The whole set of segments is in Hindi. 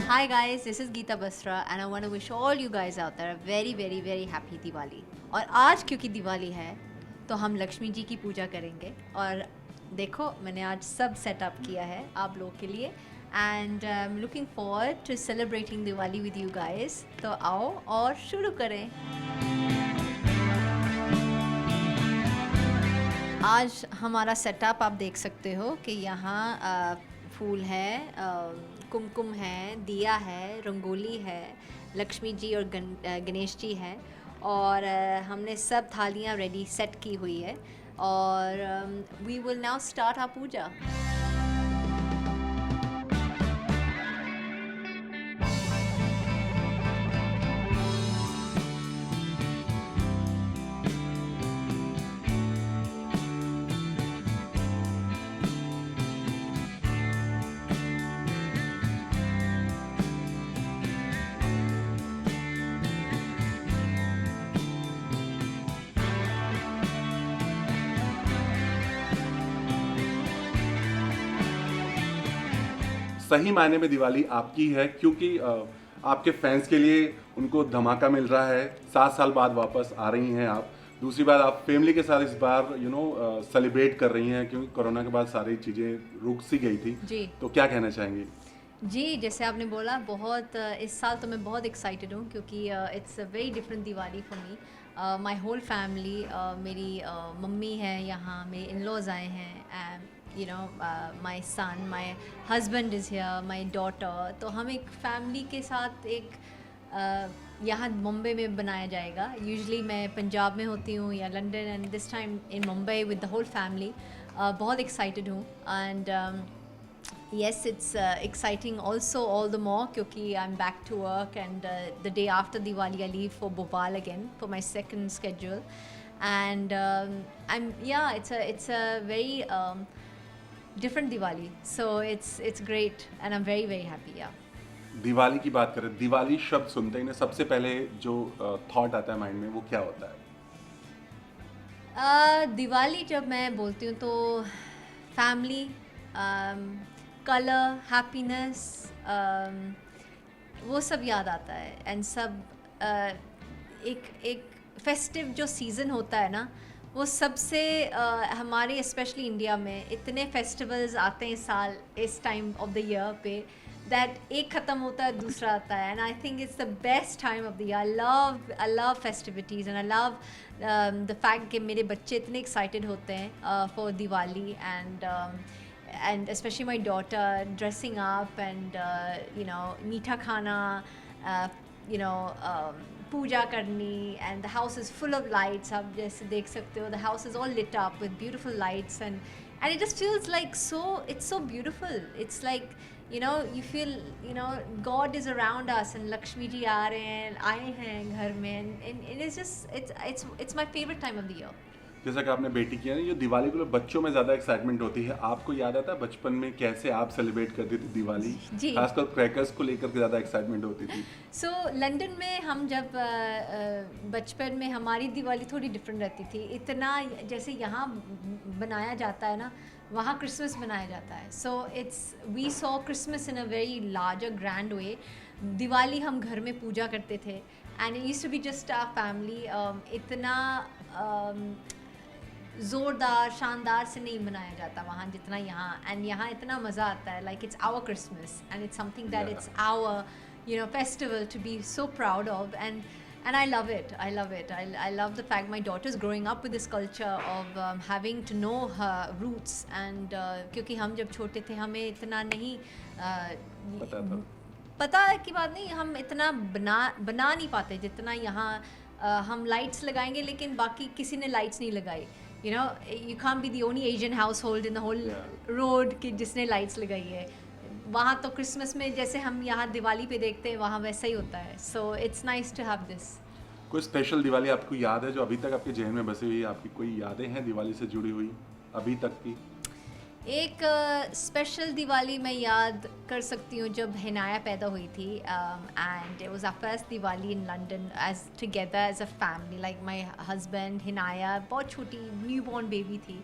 Hi guys, this is Geeta Basra and I want to wish all you guys out there a very very very happy Diwali. और आज क्योंकि दिवाली है तो हम लक्ष्मी जी की पूजा करेंगे और देखो मैंने आज सब सेटअप किया है आप लोग के लिए and I am looking forward to celebrating Diwali with you guys. तो आओ और शुरू करें. आज हमारा सेटअप आप देख सकते हो कि यहाँ फूल है, कुमकुम है, दिया है, रंगोली है, लक्ष्मी जी और गणेश जी है और हमने सब थालियाँ रेडी सेट की हुई है और we will now start our puja. सही मायने में दिवाली आपकी है क्योंकि आपके फैंस के लिए उनको धमाका मिल रहा है. 7 साल बाद वापस आ रही हैं आप. दूसरी बात, आप फैमिली के साथ इस बार सेलिब्रेट कर रही हैं क्योंकि कोरोना के बाद सारी चीज़ें रुक सी गई थी जी. तो क्या कहना चाहेंगे? जी, जैसे आपने बोला बहुत इस साल तो मैं बहुत एक्साइटेड हूँ क्योंकि it's a very different Diwali for me. My whole family, मेरी मम्मी है यहाँ, मेरे इन लॉज आए हैं, my son, my husband is here, my daughter. तो हम एक फैमिली के साथ एक यहाँ मुंबई में बनाया जाएगा. यूजुअली मैं पंजाब में होती हूँ या London and this time in Mumbai with the whole family. बहुत एक्साइटेड हूँ and yes, it's exciting also all the more क्योंकि I'm back to work and the day after Diwali I leave for Bhopal again for my second schedule and it's a very different Diwali, so it's great and I'm very very happy. Diwali की बात करें, दिवाली शब्द सुनते ही ना सबसे पहले जो थॉट आता है माइंड में वो क्या होता है? दिवाली जब मैं बोलती हूँ तो फैमिली, कलर, हैप्पीनेस, वो सब याद आता है एंड सब एक फेस्टिव जो सीज़न होता है ना वो सबसे हमारे स्पेशली इंडिया में इतने फेस्टिवल्स आते हैं साल इस टाइम ऑफ द ईयर पे दैट एक ख़त्म होता है दूसरा आता है and I think it's the best time of the year. I love festivities and I love the fact कि मेरे बच्चे इतने एक्साइटेड होते हैं for Diwali and especially my daughter dressing up and मीठा खाना, पूजा करनी and the house is full of lights. आप जैसे देख सकते हो the house is all lit up with beautiful lights and it just feels like it's so beautiful. It's like you feel God is around us and Lakshmi ji आए हैं घर में and it is just it's my favorite time of the year. जैसा कि आपने बेटी किया ना, ये दिवाली को बच्चों में ज़्यादा एक्साइटमेंट होती है. आपको याद आता है बचपन में कैसे आप सेलिब्रेट करती थी दिवाली? खासकर क्रैकर्स को लेकर के ज़्यादा एक्साइटमेंट होती थी. सो लंदन में हम जब बचपन में हमारी दिवाली थोड़ी डिफरेंट रहती थी. इतना जैसे यहाँ बनाया जाता है ना वहाँ क्रिसमस बनाया जाता है. So we saw Christmas in a very larger grand way. Diwali हम घर में पूजा करते थे and it used to be just our family. इतना ज़ोरदार शानदार से नहीं मनाया जाता वहाँ जितना यहाँ. एंड यहाँ इतना मज़ा आता है like it's our Christmas and it's something that it's our festival to be so proud of and I love it. I love the fact my daughter is growing up with this culture of having to know her roots and क्योंकि हम जब छोटे थे हमें इतना नहीं पता की बात नहीं, हम इतना बना नहीं पाते जितना यहाँ. हम लाइट्स लगाएंगे लेकिन बाकी किसी ने लाइट्स नहीं लगाई. You can't be the only Asian household in the whole road कि जिसने लाइट्स लगाई है. वहाँ तो क्रिसमस में जैसे हम यहाँ दिवाली पे देखते हैं वहाँ वैसा ही होता है. So it's nice to have this. कोई स्पेशल दिवाली आपको याद है जो अभी तक आपके जहन में बसी हुई है? आपकी कोई यादें हैं दिवाली से जुड़ी हुई अभी तक की? एक स्पेशल दिवाली मैं याद कर सकती हूँ जब हिनाया पैदा हुई थी and it was our first Diwali in London as together as a family. Like my husband, Hinaya बहुत छोटी न्यू बॉर्न बेबी थी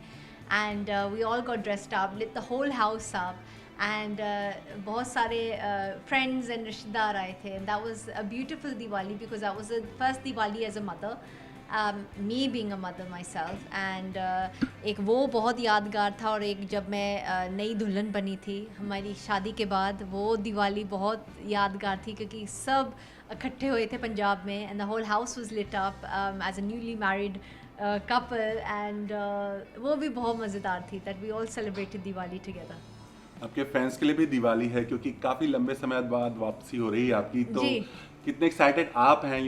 and we all got dressed up, lit the whole house up and बहुत सारे फ्रेंड्स एंड रिश्तेदार आए थे and that was a beautiful Diwali because that was the first Diwali as a mother me being a mother myself and एक वो बहुत यादगार था और एक जब मैं नई दुल्हन बनी थी हमारी शादी के बाद वो दिवाली बहुत यादगार थी क्योंकि सब इकट्ठे हुए थे पंजाब में and the whole house was lit up as a newly married couple and वो भी बहुत मज़ेदार थी that we all celebrated Diwali together. आपके फैंस के लिए भी दिवाली है क्योंकि काफी लंबे समय बाद वापसी हो रही है आपकी, तो जी। कितने एक्साइटेड आप हैं,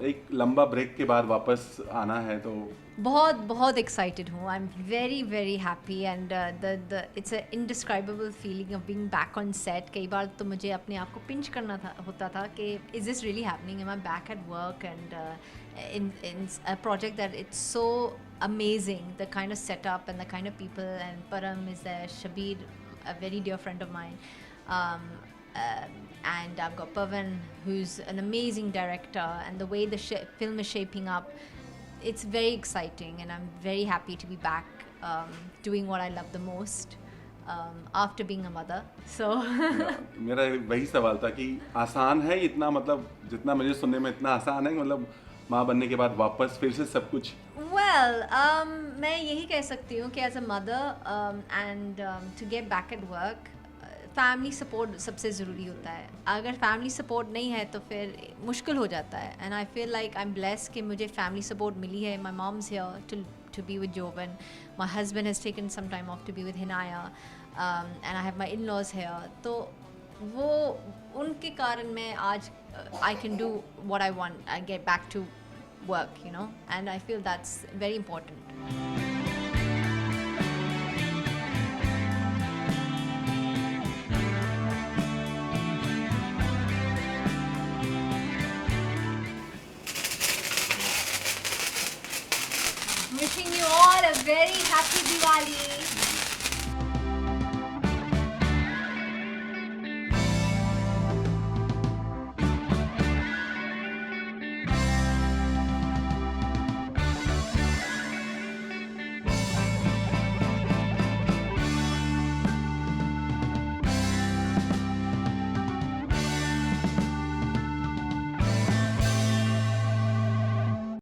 एक लंबा ब्रेक के बाद वापस आना है तो? बहुत बहुत एक्साइटेड हूँ। I am very very happy and the it's a indescribable feeling of being back on set. कई बार तो मुझे अपने आप को पिंच करना होता था कि is this really happening, am I back at work and in a project that it's so amazing, the kind of setup and the kind of people, and Param is there, Shabir, a very dear friend of mine, and I've got Pavan who's an amazing director, and the way the film is shaping up, it's very exciting and I'm very happy to be back doing what I love the most after being a mother. So मेरा वही सवाल था कि आसान है इतना, मतलब जितना मुझे सुनने में इतना आसान है, मतलब माँ बनने के बाद वापस फिर से सब कुछ? well मैं यही कह सकती हूँ कि as a mother and to get back at work family support सबसे ज़रूरी होता है। अगर फैमिली सपोर्ट नहीं है तो फिर मुश्किल हो जाता है and I feel like I am blessed कि मुझे फैमिली सपोर्ट मिली है। My mom's here to be with Jovan. My husband has taken some time off to be with Hinaya, and I have my in-laws here. तो वो उनके कारण मैं आज I can do what I want. I get back to work, and I feel that's very important. Wishing you all a very happy Diwali.